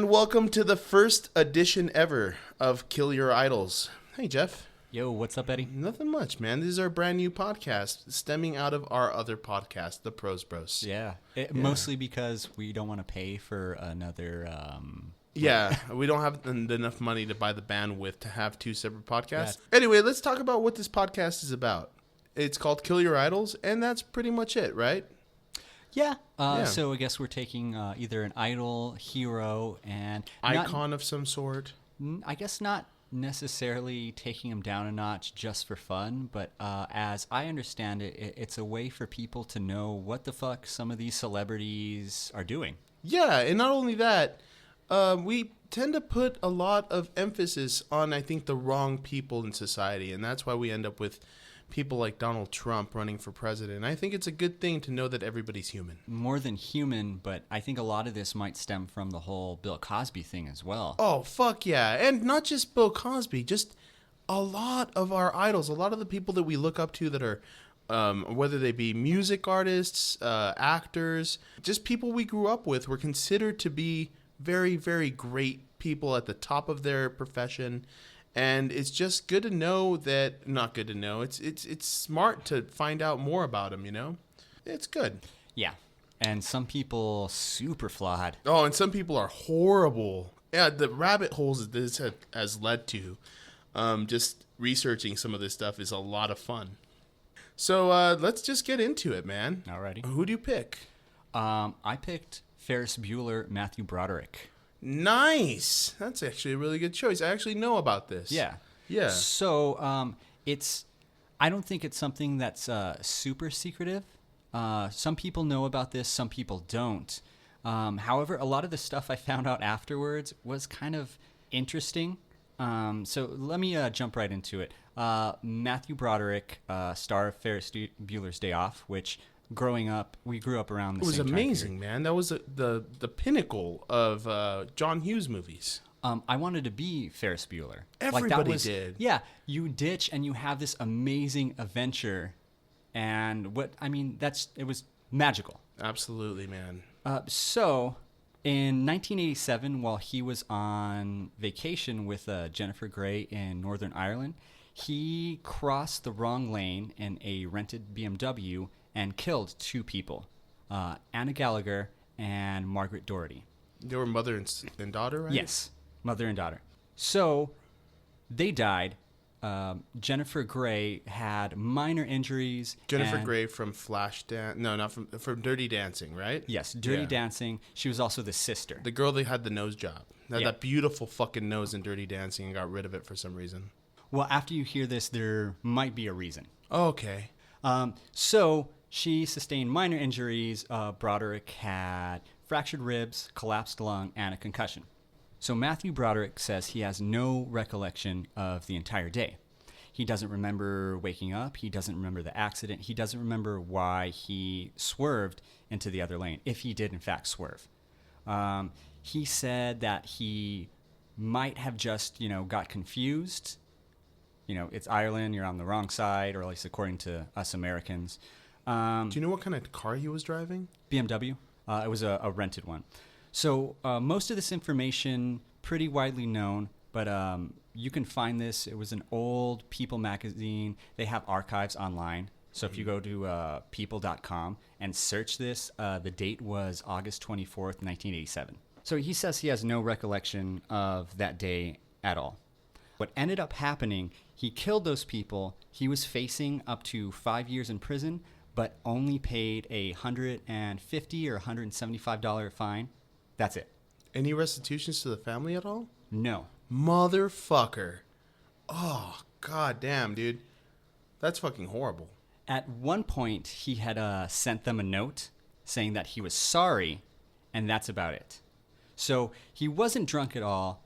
And welcome to the first edition ever of Kill Your Idols. Hey, Geoff. Yo, what's up, Eddie? Nothing much, man. This is our brand new podcast stemming out of our other podcast, the Prose Bros. Yeah. Mostly because we don't want to pay for another... we don't have enough money to buy the bandwidth to have two separate podcasts. Anyway, let's talk about what this podcast is about. It's called Kill Your Idols, and that's pretty much it, right? Yeah. So I guess we're taking either an idol, hero, and... Icon of some sort. I guess not necessarily taking them down a notch just for fun, but as I understand it, it's a way for people to know what the fuck some of these celebrities are doing. Yeah, and not only that, we tend to put a lot of emphasis on, I think, the wrong people in society, and that's why we end up with people like Donald Trump running for president. I think it's a good thing to know that everybody's human. More than human, but I think a lot of this might stem from the whole Bill Cosby thing as well. Oh, fuck yeah. And not just Bill Cosby, just a lot of our idols, a lot of the people that we look up to that are, whether they be music artists, actors, just people we grew up with, were considered to be very, very great people at the top of their profession. And it's just good to know that, not good to know, it's smart to find out more about them, you know? It's good. Yeah. And some people super flawed. Oh, and some people are horrible. Yeah, the rabbit holes that this has led to, just researching some of this stuff is a lot of fun. So let's just get into it, man. Alrighty. Who do you pick? I picked Ferris Bueller, Matthew Brodrick. Nice. That's actually a really good choice. I actually know about this. Yeah. Yeah. So I don't think it's something that's super secretive. Some people know about this, some people don't. However, a lot of the stuff I found out afterwards was kind of interesting. So let me jump right into it. Matthew Brodrick, star of Ferris Bueller's Day Off, which... Growing up, we grew up around the same time period. It was amazing, man. That was the pinnacle of John Hughes movies. I wanted to be Ferris Bueller. Everybody did. Yeah, you ditch and you have this amazing adventure, and it was magical. Absolutely, man. So, in 1987, while he was on vacation with Jennifer Grey in Northern Ireland, he crossed the wrong lane in a rented BMW and killed two people, Anna Gallagher and Margaret Doherty. They were mother and daughter, right? Yes, mother and daughter. So they died. Jennifer Grey had minor injuries. Jennifer Grey from Flashdance. No, not from Dirty Dancing, right? Yes, Dirty Dancing. She was also the sister. The girl that had the nose job. That beautiful fucking nose in Dirty Dancing and got rid of it for some reason. Well, after you hear this, there might be a reason. Oh, okay. So she sustained minor injuries. Brodrick had fractured ribs, collapsed lung, and a concussion. So Matthew Brodrick says he has no recollection of the entire day. He doesn't remember waking up. He doesn't remember the accident. He doesn't remember why he swerved into the other lane, if he did in fact swerve. He said that he might have just, got confused. It's Ireland, you're on the wrong side, or at least according to us Americans. Do you know what kind of car he was driving? BMW. It was a rented one. So most of this information, pretty widely known, but you can find this. It was an old People magazine. They have archives online. So if you go to people.com and search this, the date was August 24th, 1987. So he says he has no recollection of that day at all. What ended up happening, he killed those people. He was facing up to 5 years in prison, but only paid a $150 or $175 fine. That's it. Any restitutions to the family at all? No. Motherfucker. Oh, god damn, dude. That's fucking horrible. At one point, he had sent them a note saying that he was sorry, and that's about it. So he wasn't drunk at all.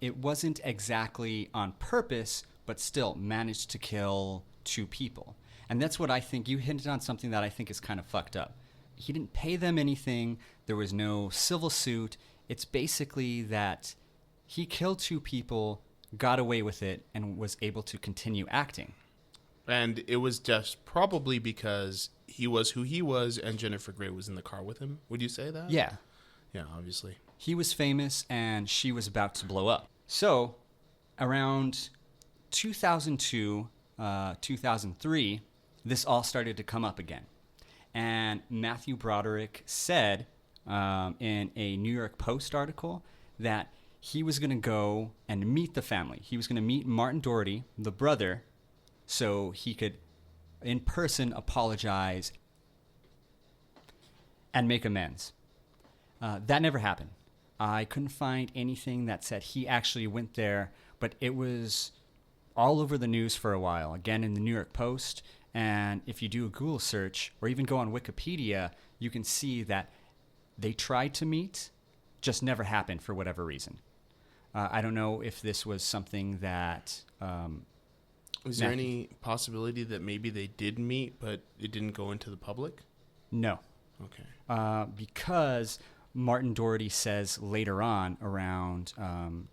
It wasn't exactly on purpose, but still managed to kill two people. And that's what I think. You hinted on something that I think is kind of fucked up. He didn't pay them anything. There was no civil suit. It's basically that he killed two people, got away with it, and was able to continue acting. And it was just probably because he was who he was and Jennifer Grey was in the car with him. Would you say that? Yeah. Yeah, obviously. he was famous and she was about to blow up. So around 2002, 2003, this all started to come up again. And Matthew Brodrick said in a New York Post article that he was going to go and meet the family. He was going to meet Martin Doherty, the brother, so he could in person apologize and make amends. That never happened. I couldn't find anything that said he actually went there, but it was all over the news for a while, again in the New York Post. And if you do a Google search or even go on Wikipedia, you can see that they tried to meet, just never happened for whatever reason. I don't know if this was something that... Is there any possibility that maybe they did meet, but it didn't go into the public? No. Okay. Because Martin Doherty says later on, around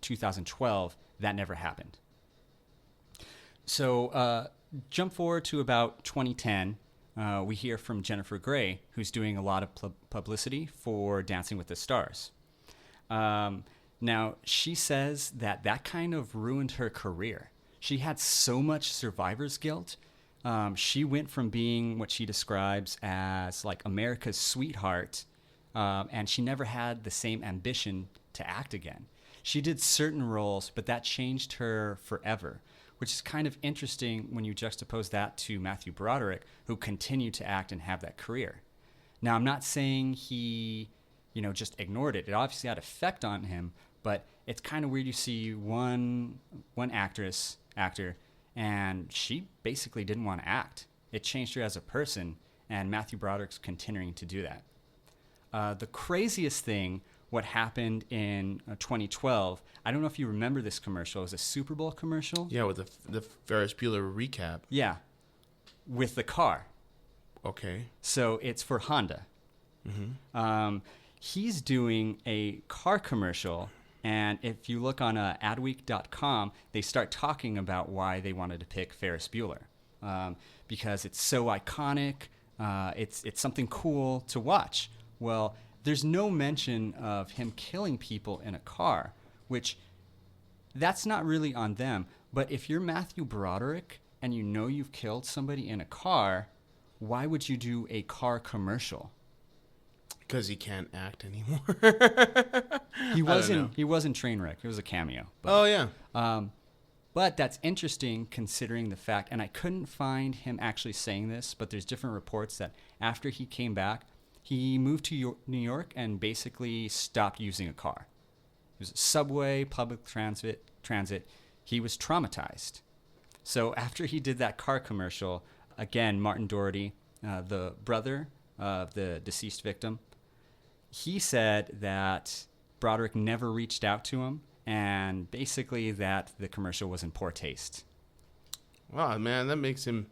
2012, that never happened. So jump forward to about 2010. We hear from Jennifer Grey, who's doing a lot of publicity for Dancing with the Stars. Now, she says that that kind of ruined her career. She had so much survivor's guilt. She went from being what she describes as like America's sweetheart, and she never had the same ambition to act again. She did certain roles, but that changed her forever, which is kind of interesting when you juxtapose that to Matthew Brodrick, who continued to act and have that career. Now, I'm not saying he, just ignored it. It obviously had effect on him, but it's kind of weird. You see one actor, and she basically didn't want to act. It changed her as a person, and Matthew Broderick's continuing to do that. The craziest thing, what happened in 2012, I don't know if you remember this commercial. It was a Super Bowl commercial. Yeah, with the Ferris Bueller recap. Yeah, with the car. Okay. So it's for Honda. Mm-hmm. He's doing a car commercial, and if you look on adweek.com, they start talking about why they wanted to pick Ferris Bueller, because it's so iconic. It's something cool to watch. Well, there's no mention of him killing people in a car, which that's not really on them. But if you're Matthew Broderick and you know you've killed somebody in a car, why would you do a car commercial? Because he can't act anymore. He was in Trainwreck. It was a cameo. But, oh, yeah. But that's interesting considering the fact, and I couldn't find him actually saying this, but there's different reports that after he came back, he moved to New York and basically stopped using a car. It was a subway, public transit. He was traumatized. So after he did that car commercial, again, Martin Doherty, the brother of the deceased victim, he said that Broderick never reached out to him, and basically that the commercial was in poor taste. Wow, man, that makes him...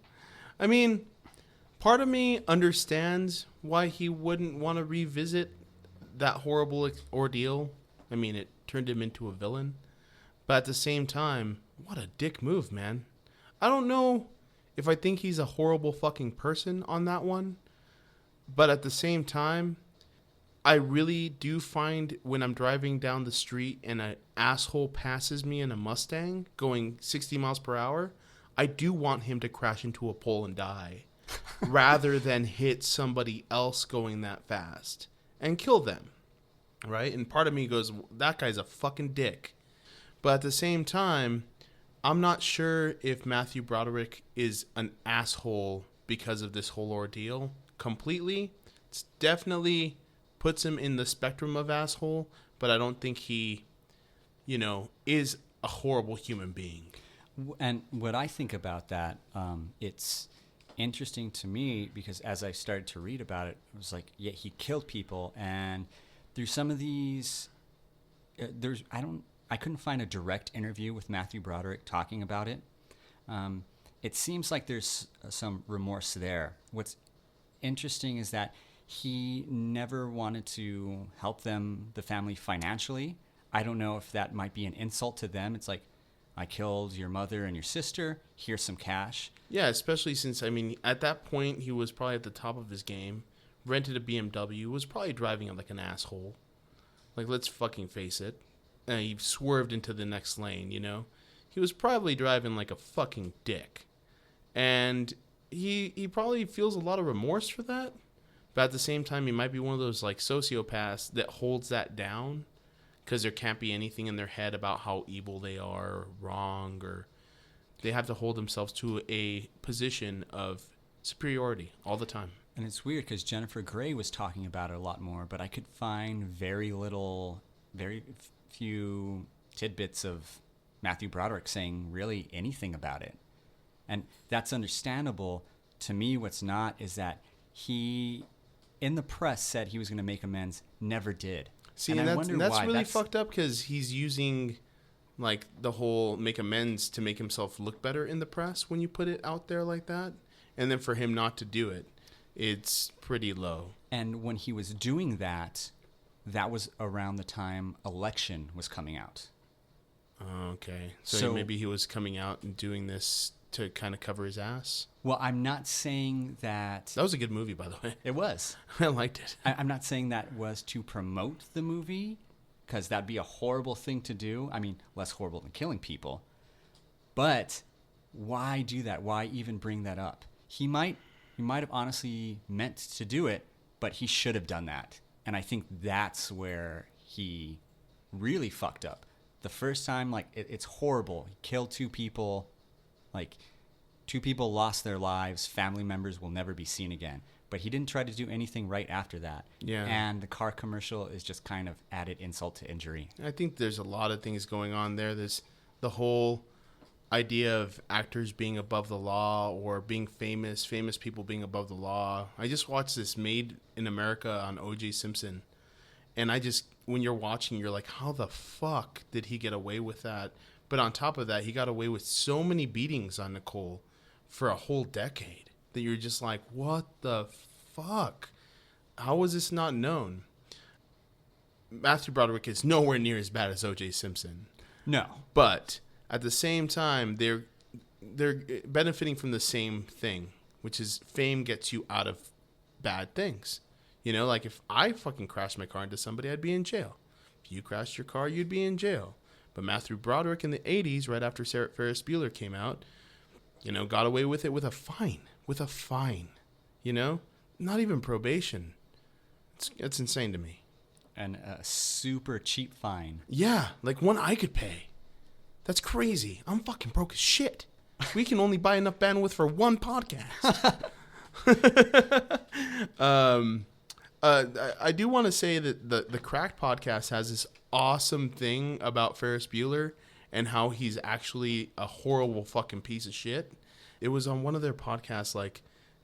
I mean, part of me understands why he wouldn't want to revisit that horrible ordeal. I mean, it turned him into a villain. But at the same time, what a dick move, man. I don't know if I think he's a horrible fucking person on that one. But at the same time, I really do find when I'm driving down the street and an asshole passes me in a Mustang going 60 miles per hour, I do want him to crash into a pole and die rather than hit somebody else going that fast and kill them, right? And part of me goes, that guy's a fucking dick. But at the same time, I'm not sure if Matthew Broderick is an asshole because of this whole ordeal completely. It's definitely puts him in the spectrum of asshole, but I don't think he, is a horrible human being. And what I think about that, it's interesting to me because as I started to read about it, it was like, yeah, he killed people, and through some of these, I couldn't find a direct interview with Matthew Broderick talking about it. It seems like there's some remorse there. What's interesting is that he never wanted to help the family financially. I don't know if that might be an insult to them. It's like, I killed your mother and your sister. Here's some cash. Yeah, especially since, at that point, he was probably at the top of his game, rented a BMW, was probably driving it like an asshole. Like, let's fucking face it. He swerved into the next lane, you know? He was probably driving like a fucking dick. And he probably feels a lot of remorse for that. But at the same time, he might be one of those like sociopaths that holds that down because there can't be anything in their head about how evil they are or wrong, or they have to hold themselves to a position of superiority all the time. And it's weird because Jennifer Grey was talking about it a lot more, but I could find very few tidbits of Matthew Brodrick saying really anything about it. And that's understandable. To me, what's not is that he, in the press, said he was going to make amends, never did. See, and that's really fucked up because he's using like the whole make amends to make himself look better in the press when you put it out there like that. And then for him not to do it, it's pretty low. And when he was doing that, that was around the time election was coming out. Okay. So maybe he was coming out and doing this to kind of cover his ass? Well, I'm not saying that... That was a good movie, by the way. It was. I liked it. I'm not saying that was to promote the movie, because that'd be a horrible thing to do. I mean, less horrible than killing people. But why do that? Why even bring that up? He might have honestly meant to do it, but he should have done that. And I think that's where he really fucked up. The first time, like, it's horrible. He killed 2 people. Like, 2 people lost their lives. Family members will never be seen again. But he didn't try to do anything right after that. Yeah. And the car commercial is just kind of added insult to injury. I think there's a lot of things going on there. There's the whole idea of actors being above the law or being famous people being above the law. I just watched this Made in America on O.J. Simpson. And when you're watching, you're like, how the fuck did he get away with that? But on top of that, he got away with so many beatings on Nicole for a whole decade that you're just like, what the fuck? How was this not known? Matthew Brodrick is nowhere near as bad as O.J. Simpson. No. But at the same time, they're benefiting from the same thing, which is fame gets you out of bad things. You know, like if I fucking crashed my car into somebody, I'd be in jail. If you crashed your car, you'd be in jail. But Matthew Brodrick in the 80s, right after Ferris Bueller came out, you know, got away with it with a fine. You know? Not even probation. It's insane to me. And a super cheap fine. Yeah, like one I could pay. That's crazy. I'm fucking broke as shit. We can only buy enough bandwidth for one podcast. I do want to say that the Cracked podcast has this awesome thing about Ferris Bueller and how he's actually a horrible fucking piece of shit. It was on one of their podcasts, like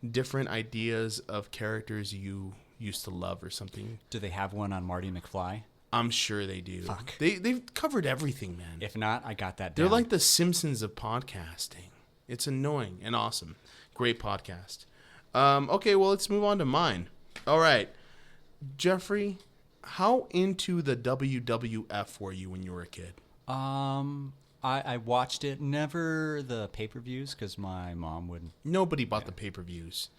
different ideas of characters you used to love or something. Do they have one on Marty McFly? I'm sure they do. Fuck. They've covered everything, man. If not, I got that down. They're like the Simpsons of podcasting. It's annoying and awesome. Great podcast. Okay, well, let's move on to mine. All right. Jeffrey, how into the WWF were you when you were a kid? I watched it. Never the pay-per-views because my mom wouldn't. Nobody bought the pay-per-views.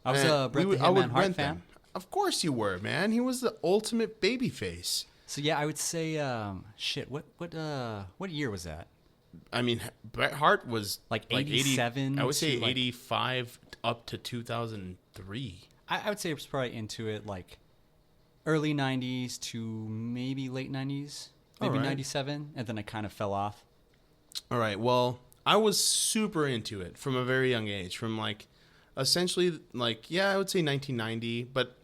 I was a Bret the Hitman Hart fan. Them. Of course you were, man. He was the ultimate babyface. So yeah, I would say, what year was that? I mean, Bret Hart was like 87. 80, I would say 85 up to 2003. I would say I was probably into it like early 90s to maybe late 90s, maybe 97, and then I kind of fell off. All right. Well, I was super into it from a very young age, from like essentially like, yeah, I would say 1990, but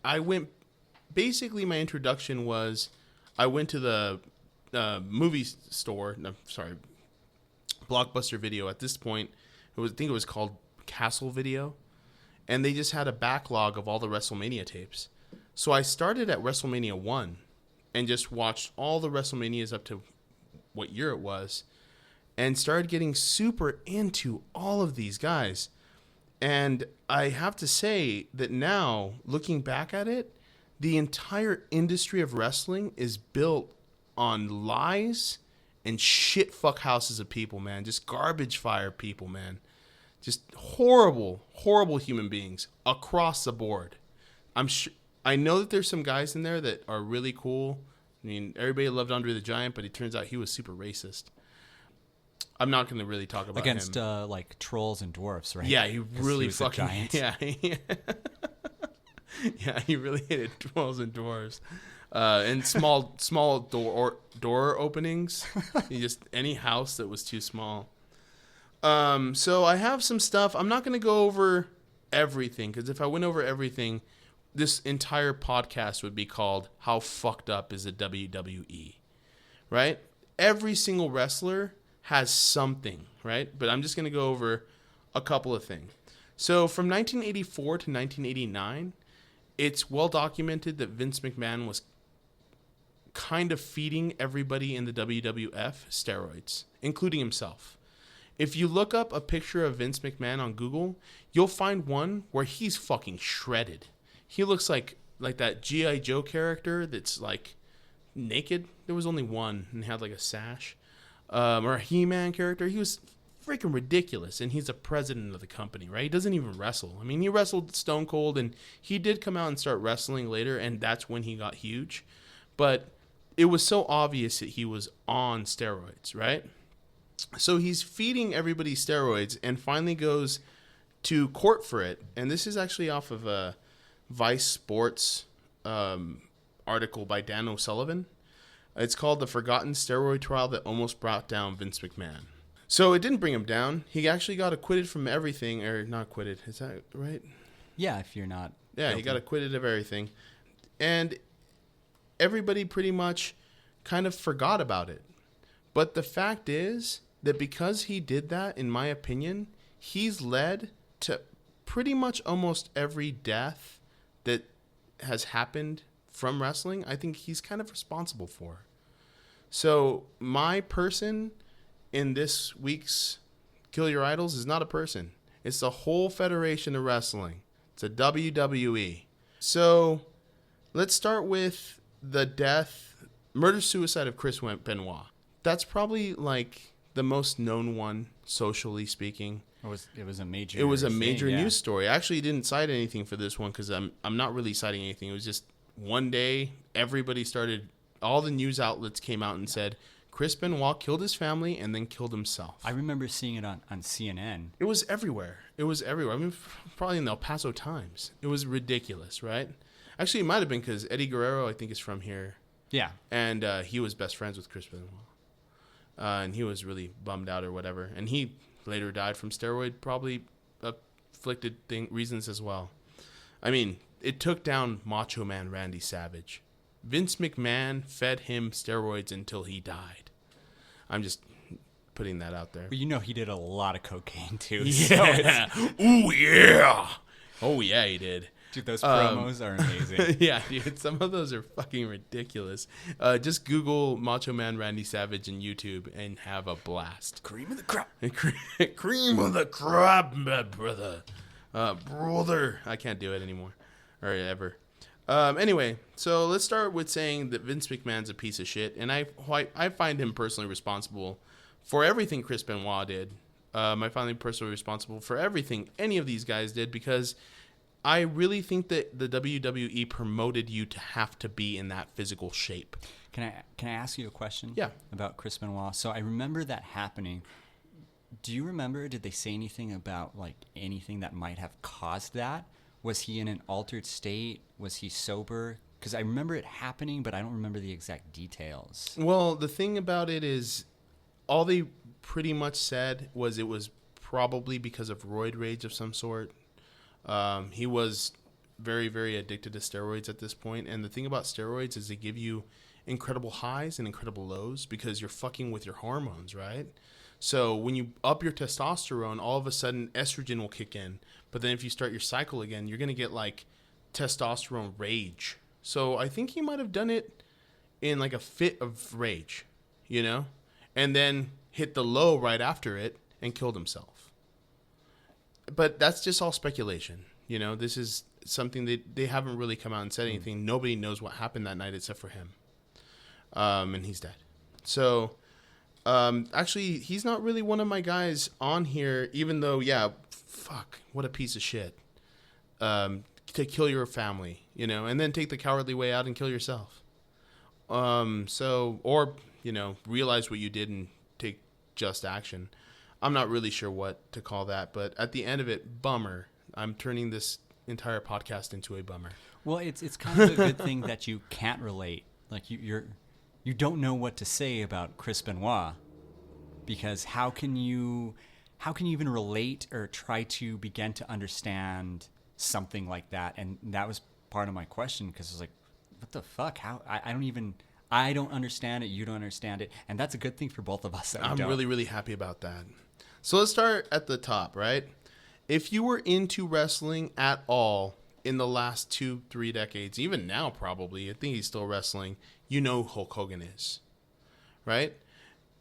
basically my introduction was I went to the movie store, Blockbuster Video. At this point, I think it was called Castle Video, and they just had a backlog of all the WrestleMania tapes. So I started at WrestleMania 1 and just watched all the WrestleManias up to what year it was and started getting super into all of these guys. And I have to say that now, looking back at it, the entire industry of wrestling is built on lies and shit fuck houses of people, man. Just garbage fire people, man. Just horrible, horrible human beings across the board. I know that there's some guys in there that are really cool, I mean, everybody loved Andre the Giant, but it turns out he was super racist. I'm not going to really talk about against him. like trolls and dwarfs, right? Yeah, he 'Cause really he was a fucking giant. yeah. Yeah, he really hated trolls and dwarves. And small door openings. Just any house that was too small. So I have some stuff. I'm not going to go over everything, because if I went over everything, this entire podcast would be called "How Fucked Up Is the WWE?" Right? Every single wrestler has something, right? But I'm just going to go over a couple of things. So from 1984 to 1989, it's well documented that Vince McMahon was kind of feeding everybody in the WWF steroids, including himself. If you look up a picture of Vince McMahon on Google, you'll find one where he's fucking shredded. He looks like that G.I. Joe character that's like naked. There was only one and had like a sash. Or a He-Man character. He was freaking ridiculous, and he's the president of the company, right? He doesn't even wrestle. I mean, he wrestled Stone Cold, and he did come out and start wrestling later, and that's when he got huge. But it was so obvious that he was on steroids, right? So he's feeding everybody steroids and finally goes to court for it. And this is actually off of a Vice Sports article by Dan O'Sullivan. It's called The Forgotten Steroid Trial That Almost Brought Down Vince McMahon. So it didn't bring him down. He actually got acquitted from everything, or not acquitted. Is that right? Yeah, if you're not. Yeah, guilty. he got acquitted of everything. And everybody pretty much kind of forgot about it. But the fact is that because he did that, in my opinion, he's led to pretty much almost every death that has happened from wrestling. I think he's kind of responsible for. So my person in this week's Kill Your Idols is not a person. It's the whole Federation of Wrestling. It's a WWE. So let's start with the murder-suicide of Chris Benoit. That's probably like the most known one, socially speaking. It was a major. It was a major thing, yeah. news story. I actually didn't cite anything for this one because I'm not really citing anything. It was just one day all the news outlets came out and said Chris Benoit killed his family and then killed himself. I remember seeing it on CNN. It was everywhere. I mean, probably in the El Paso Times. It was ridiculous, right? Actually, it might have been because Eddie Guerrero, I think, is from here. Yeah. And he was best friends with Chris Benoit. And he was really bummed out or whatever. And he later died from steroid, probably afflicted reasons as well. I mean, it took down Macho Man Randy Savage. Vince McMahon fed him steroids until he died. I'm just putting that out there. But you know he did a lot of cocaine too. Yeah. Ooh, yeah. Oh, yeah, he did. Dude, those promos are amazing. Yeah, dude. Some of those are fucking ridiculous. Just Google Macho Man Randy Savage in YouTube and have a blast. Cream of the crop. Cream of the crop, my brother. Brother. I can't do it anymore. Or ever. Anyway, so let's start with saying that Vince McMahon's a piece of shit. And I find him personally responsible for everything Chris Benoit did. I find him personally responsible for everything any of these guys did because I really think that the WWE promoted you to have to be in that physical shape. Can I ask you a question? Yeah. About Chris Benoit? So I remember that happening. Do you remember? Did they say anything about like anything that might have caused that? Was he in an altered state? Was he sober? Because I remember it happening, but I don't remember the exact details. Well, the thing about it is, all they pretty much said was it was probably because of roid rage of some sort. He was very, very addicted to steroids at this point. And the thing about steroids is they give you incredible highs and incredible lows because you're fucking with your hormones, right? So when you up your testosterone, all of a sudden estrogen will kick in. But then if you start your cycle again, you're going to get like testosterone rage. So I think he might have done it in like a fit of rage, you know? And then hit the low right after it and killed himself. But that's just all speculation. You know, this is something that they haven't really come out and said anything. Nobody knows what happened that night except for him. And he's dead. So, actually, he's not really one of my guys on here, even though, yeah, fuck, what a piece of shit. To kill your family, you know, and then take the cowardly way out and kill yourself. Or, realize what you did and take just action. I'm not really sure what to call that, but at the end of it, bummer. I'm turning this entire podcast into a bummer. Well, it's kind of a good thing that you can't relate. Like you don't know what to say about Chris Benoit, because how can you even relate or try to begin to understand something like that? And that was part of my question, because I was like, what the fuck? How I don't understand it. You don't understand it, and that's a good thing for both of us. I'm really, really happy about that. So let's start at the top, right? If you were into wrestling at all in the last 2-3 decades, even now probably, I think he's still wrestling, you know who Hulk Hogan is, right?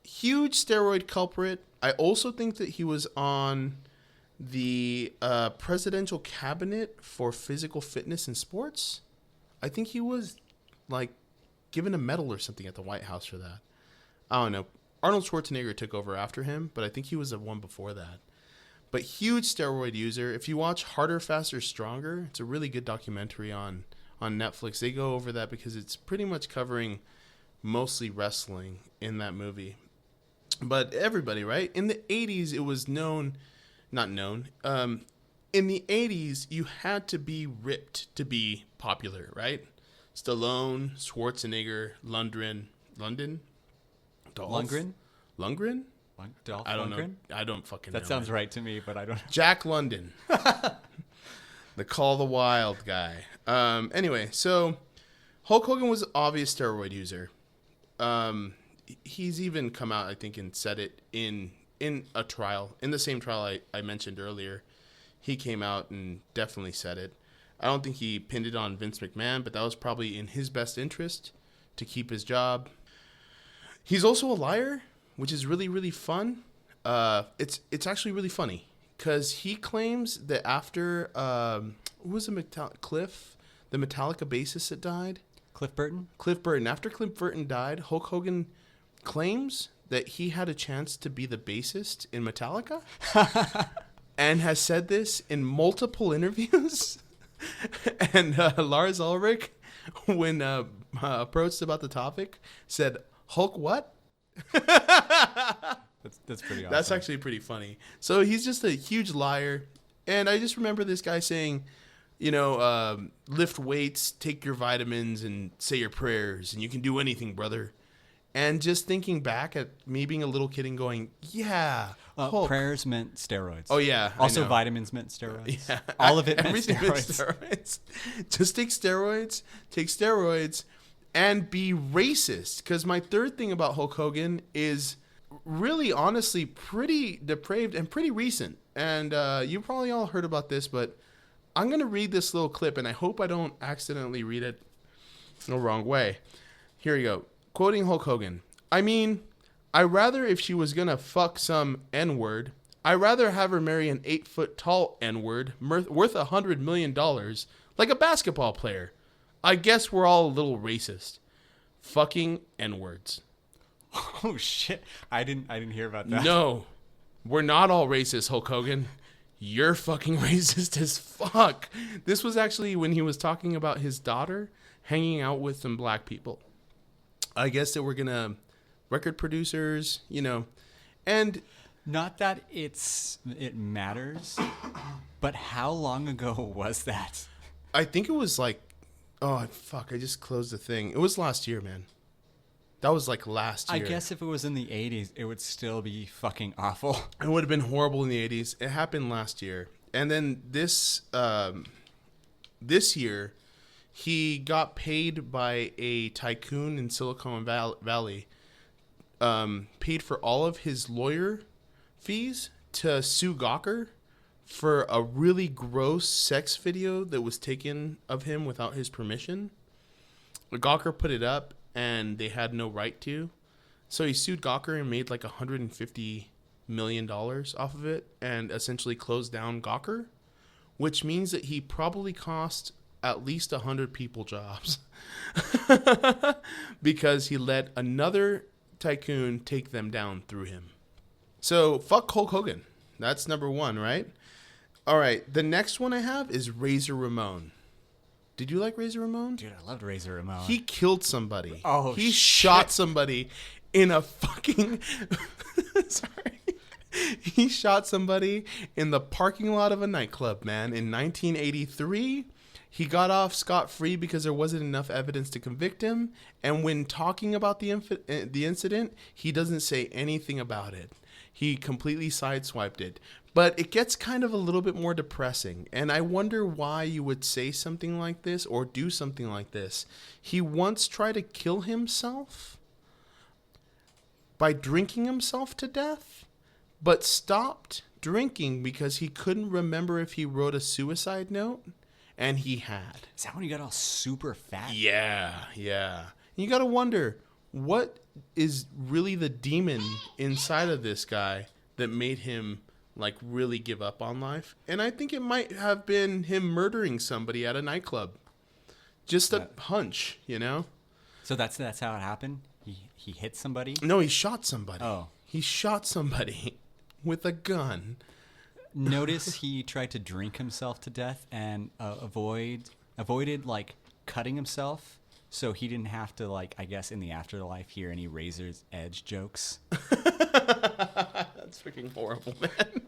Huge steroid culprit. I also think that he was on the presidential cabinet for physical fitness in sports. I think he was given a medal or something at the White House for that. I don't know. Arnold Schwarzenegger took over after him, but I think he was the one before that. But huge steroid user. If you watch Harder, Faster, Stronger, it's a really good documentary on Netflix. They go over that because it's pretty much covering mostly wrestling in that movie. But everybody, right? In the 80s, it was not known. In the 80s, you had to be ripped to be popular, right? Stallone, Schwarzenegger, Lundgren? Dolph? Lundgren? Dolph I don't Lundgren? know. I don't fucking know. That sounds right to me, but I don't know. Jack London. The Call the Wild guy. Anyway, so Hulk Hogan was an obvious steroid user. He's even come out, I think, and said it in a trial. In the same trial I mentioned earlier, he came out and definitely said it. I don't think he pinned it on Vince McMahon, but that was probably in his best interest to keep his job. He's also a liar, which is really, really fun. It's actually really funny because he claims that after who was Cliff, the Metallica bassist that died? Cliff Burton? Cliff Burton. After Cliff Burton died, Hulk Hogan claims that he had a chance to be the bassist in Metallica and has said this in multiple interviews. And Lars Ulrich, when approached about the topic, said, Hulk what? That's pretty awesome. That's actually pretty funny. So he's just a huge liar. And I just remember this guy saying, lift weights, take your vitamins, and say your prayers, and you can do anything, brother. And just thinking back at me being a little kid and going, yeah. Prayers meant steroids. Oh, yeah. Also, vitamins meant steroids. Yeah. All of it meant Everything steroids. meant steroids. Just take steroids, and be racist. Because my third thing about Hulk Hogan is really, honestly, pretty depraved and pretty recent. And you probably all heard about this, but I'm going to read this little clip, and I hope I don't accidentally read it the wrong way. Here you go. Quoting Hulk Hogan, I mean, I rather if she was going to fuck some N-word, I rather have her marry an 8-foot-tall N-word worth $100 million like a basketball player. I guess we're all a little racist. Fucking N-words. Oh, shit. I didn't hear about that. No, we're not all racist, Hulk Hogan. You're fucking racist as fuck. This was actually when he was talking about his daughter hanging out with some black people. I guess that we're going to record producers, and not that it matters, but how long ago was that? I think it was I just closed the thing. It was last year, man. That was last year. I guess if it was in the 80s, it would still be fucking awful. It would have been horrible in the 80s. It happened last year. And then this year, he got paid by a tycoon in Silicon Valley, paid for all of his lawyer fees to sue Gawker for a really gross sex video that was taken of him without his permission. Gawker put it up, and they had no right to. So he sued Gawker and made $150 million off of it and essentially closed down Gawker, which means that he probably cost at least 100 people jobs because he let another tycoon take them down through him. So fuck Hulk Hogan. That's number one, right? All right. The next one I have is Razor Ramon. Did you like Razor Ramon? Dude, I loved Razor Ramon. He killed somebody. Oh, he shit. shot somebody in a fucking. Sorry. He shot somebody in the parking lot of a nightclub, man, in 1983. He got off scot-free because there wasn't enough evidence to convict him. And when talking about the incident, he doesn't say anything about it. He completely sideswiped it. But it gets kind of a little bit more depressing. And I wonder why you would say something like this or do something like this. He once tried to kill himself by drinking himself to death, but stopped drinking because he couldn't remember if he wrote a suicide note, and he had. Is that when he got all super fat? Yeah. You got to wonder, what is really the demon inside of this guy that made him like really give up on life? And I think it might have been him murdering somebody at a nightclub. Just a hunch, you know? So that's how it happened? He hit somebody? No, he shot somebody. Oh. He shot somebody with a gun. Notice he tried to drink himself to death and avoided like cutting himself, so he didn't have to, like, I guess in the afterlife, hear any razor's edge jokes. That's freaking horrible, man.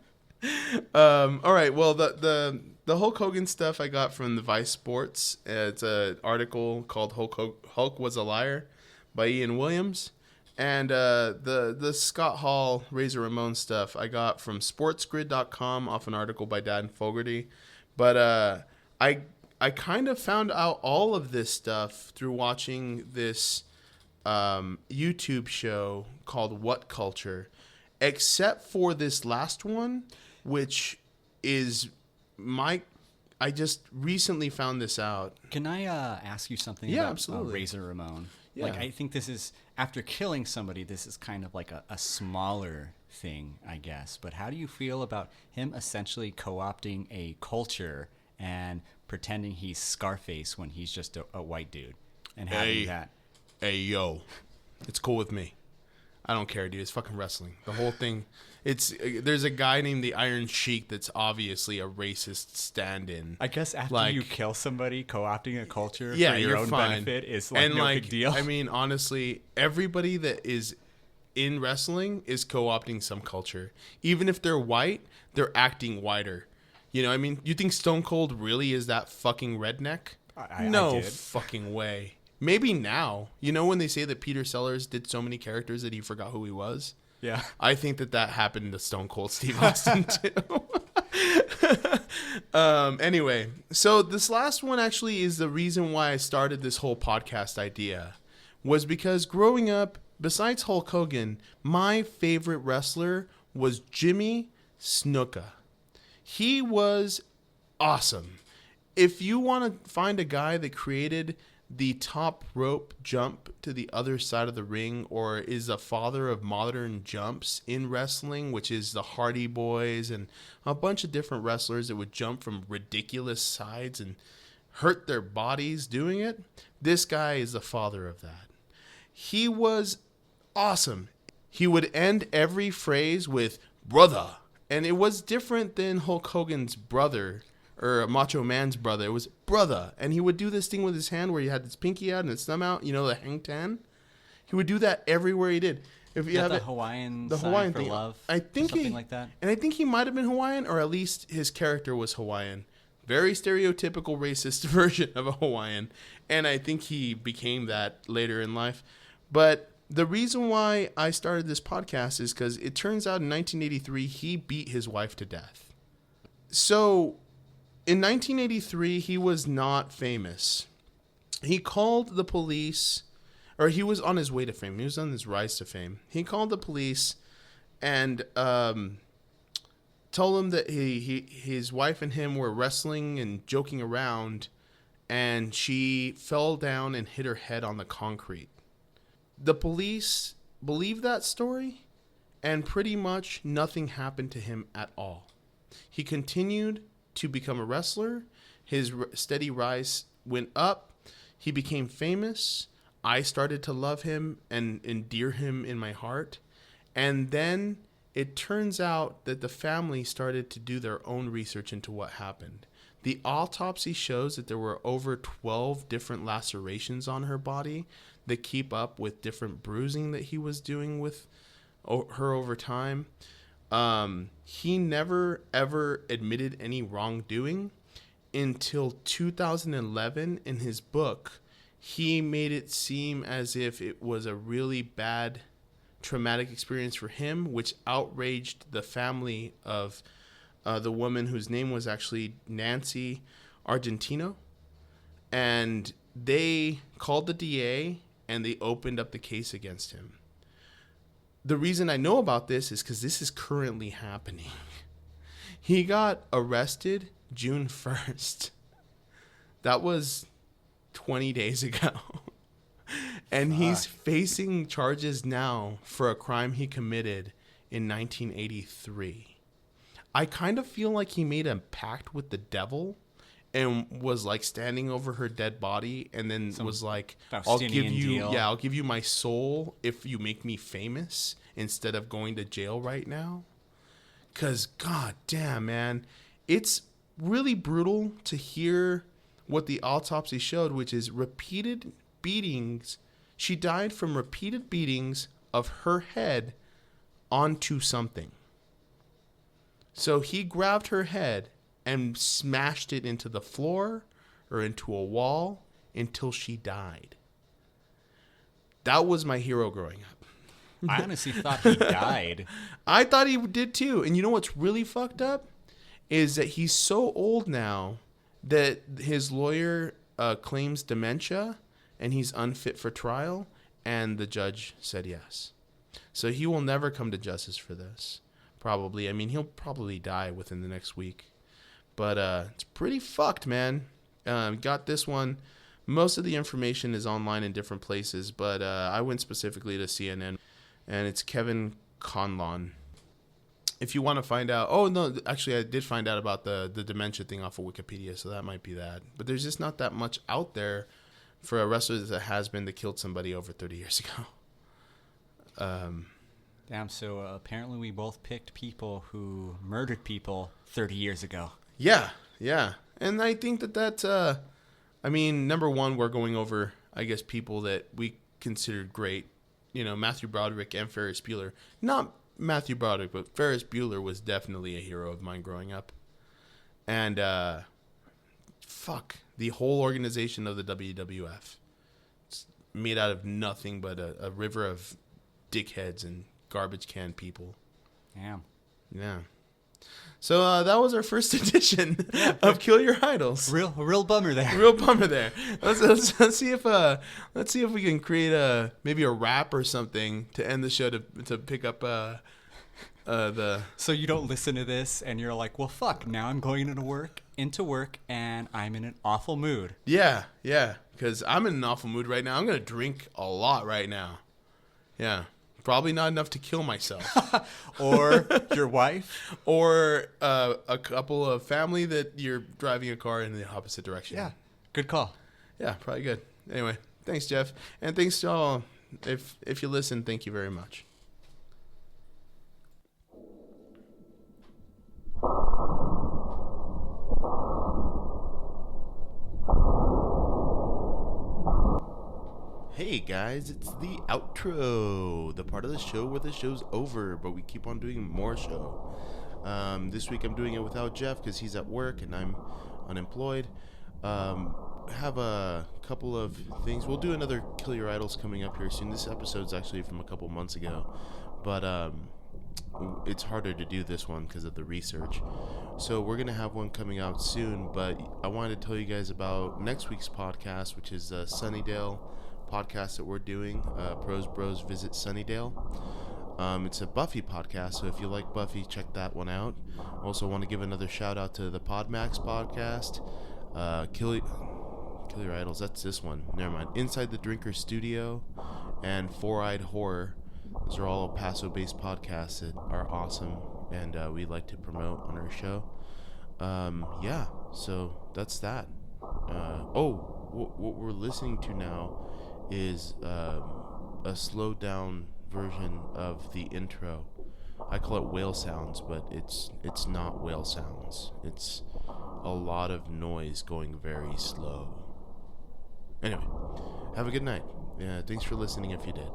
All right, well, the Hulk Hogan stuff I got from the Vice Sports. It's an article called Hulk Was a Liar by Ian Williams. And the Scott Hall Razor Ramon stuff I got from sportsgrid.com off an article by Dan Fogarty. But I kind of found out all of this stuff through watching this YouTube show called What Culture, except for this last one, which is I just recently found this out. Can I ask you something Yeah, about absolutely. Razor Ramon? Yeah. Like, I think this is, after killing somebody, this is kind of like a smaller thing, I guess. But how do you feel about him essentially co-opting a culture and pretending he's Scarface when he's just a white dude and having that? Hey, yo, it's cool with me. I don't care, dude. It's fucking wrestling. The whole thing. There's a guy named the Iron Sheik that's obviously a racist stand-in. I guess after you kill somebody, co-opting a culture for your own benefit is like no big deal. I mean, honestly, everybody that is in wrestling is co-opting some culture. Even if they're white, they're acting whiter. You know, I mean, you think Stone Cold really is that fucking redneck? No fucking way. Maybe now. You know when they say that Peter Sellers did so many characters that he forgot who he was? Yeah. I think that happened to Stone Cold Steve Austin too. Anyway, so this last one actually is the reason why I started this whole podcast idea, was because growing up, besides Hulk Hogan, my favorite wrestler was Jimmy Snuka. He was awesome. If you want to find a guy that created the top rope jump to the other side of the ring, or is a father of modern jumps in wrestling, which is the Hardy Boys and a bunch of different wrestlers that would jump from ridiculous sides and hurt their bodies doing it, this guy is the father of that. He was awesome. He would end every phrase with brother, and it was different than Hulk Hogan's brother or Macho Man's brother. It was brother. And he would do this thing with his hand where he had his pinky out and his thumb out, you know, the hang ten. He would do that everywhere he did. If you have the Hawaiian for thing, love, I think something like that. And I think he might have been Hawaiian, or at least his character was Hawaiian. Very stereotypical racist version of a Hawaiian. And I think he became that later in life. But the reason why I started this podcast is because it turns out in 1983, he beat his wife to death. So in 1983, he was not famous. He called the police, or he was on his way to fame. He was on his rise to fame. He called the police and told them that his wife and him were wrestling and joking around, and she fell down and hit her head on the concrete. The police believed that story, and pretty much nothing happened to him at all. He continued to become a wrestler. His steady rise went up. He became famous. I started to love him and endear him in my heart. And then it turns out that the family started to do their own research into what happened. The autopsy shows that there were over 12 different lacerations on her body that keep up with different bruising that he was doing with her over time. He never ever admitted any wrongdoing until 2011. In his book, he made it seem as if it was a really bad traumatic experience for him, which outraged the family of the woman whose name was actually Nancy Argentino. And they called the DA and they opened up the case against him. The reason I know about this is because this is currently happening. He got arrested June 1st. That was 20 days ago. And he's facing charges now for a crime he committed in 1983. I kind of feel like he made a pact with the devil and was like standing over her dead body and then was like, I'll give you my soul if you make me famous instead of going to jail right now. 'Cause god damn, man, it's really brutal to hear what the autopsy showed, which is repeated beatings. She died from repeated beatings of her head onto something. So he grabbed her head and smashed it into the floor or into a wall until she died. That was my hero growing up. I honestly thought he died. I thought he did too. And you know what's really fucked up? Is that he's so old now that his lawyer claims dementia and he's unfit for trial. And the judge said yes. So he will never come to justice for this. Probably. I mean, he'll probably die within the next week. But it's pretty fucked, man. Got this one. Most of the information is online in different places, but I went specifically to CNN, and it's Kevin Conlon. If you want to find out... Oh, no, actually, I did find out about the dementia thing off of Wikipedia, so that might be that. But there's just not that much out there for a wrestler that has been that killed somebody over 30 years ago. Damn, so apparently we both picked people who murdered people 30 years ago. Yeah. And I think that's, I mean, number one, we're going over, I guess, people that we considered great. You know, Matthew Brodrick and Ferris Bueller. Not Matthew Brodrick, but Ferris Bueller was definitely a hero of mine growing up. And, the whole organization of the WWF. It's made out of nothing but a river of dickheads and garbage can people. Yeah. So that was our first edition of Kill Your Idols. Real bummer there. Let's see if we can create maybe a rap or something to end the show to pick up the. So you don't listen to this and you're like, well, fuck. Now I'm going into work and I'm in an awful mood. Yeah. Because I'm in an awful mood right now. I'm gonna drink a lot right now. Yeah. Probably not enough to kill myself. Or your wife. Or a couple of family that you're driving a car in the opposite direction. Yeah. Good call. Yeah, probably good. Anyway, thanks, Geoff. And thanks to all. If you listen, thank you very much. Hey guys, it's the outro, the part of the show where the show's over, but we keep on doing more show. This week I'm doing it without Geoff because he's at work and I'm unemployed. Have a couple of things. We'll do another Kill Your Idols coming up here soon. This episode's actually from a couple months ago, but it's harder to do this one because of the research. So we're going to have one coming out soon, but I wanted to tell you guys about next week's podcast, which is Sunnydale podcast that we're doing, Prose Bros Visit Sunnydale. It's a Buffy podcast, so if you like Buffy, check that one out. Also want to give another shout out to the Podmax podcast, Kill Your Idols, that's this one, never mind, Inside the Drinker Studio, and Four-Eyed Horror. Those are all El Paso based podcasts that are awesome and we like to promote on our show. Yeah, so that's that. What we're listening to now is a slowed down version of the intro. I call it whale sounds, but it's not whale sounds. It's a lot of noise going very slow. Anyway, have a good night. Yeah, thanks for listening if you did.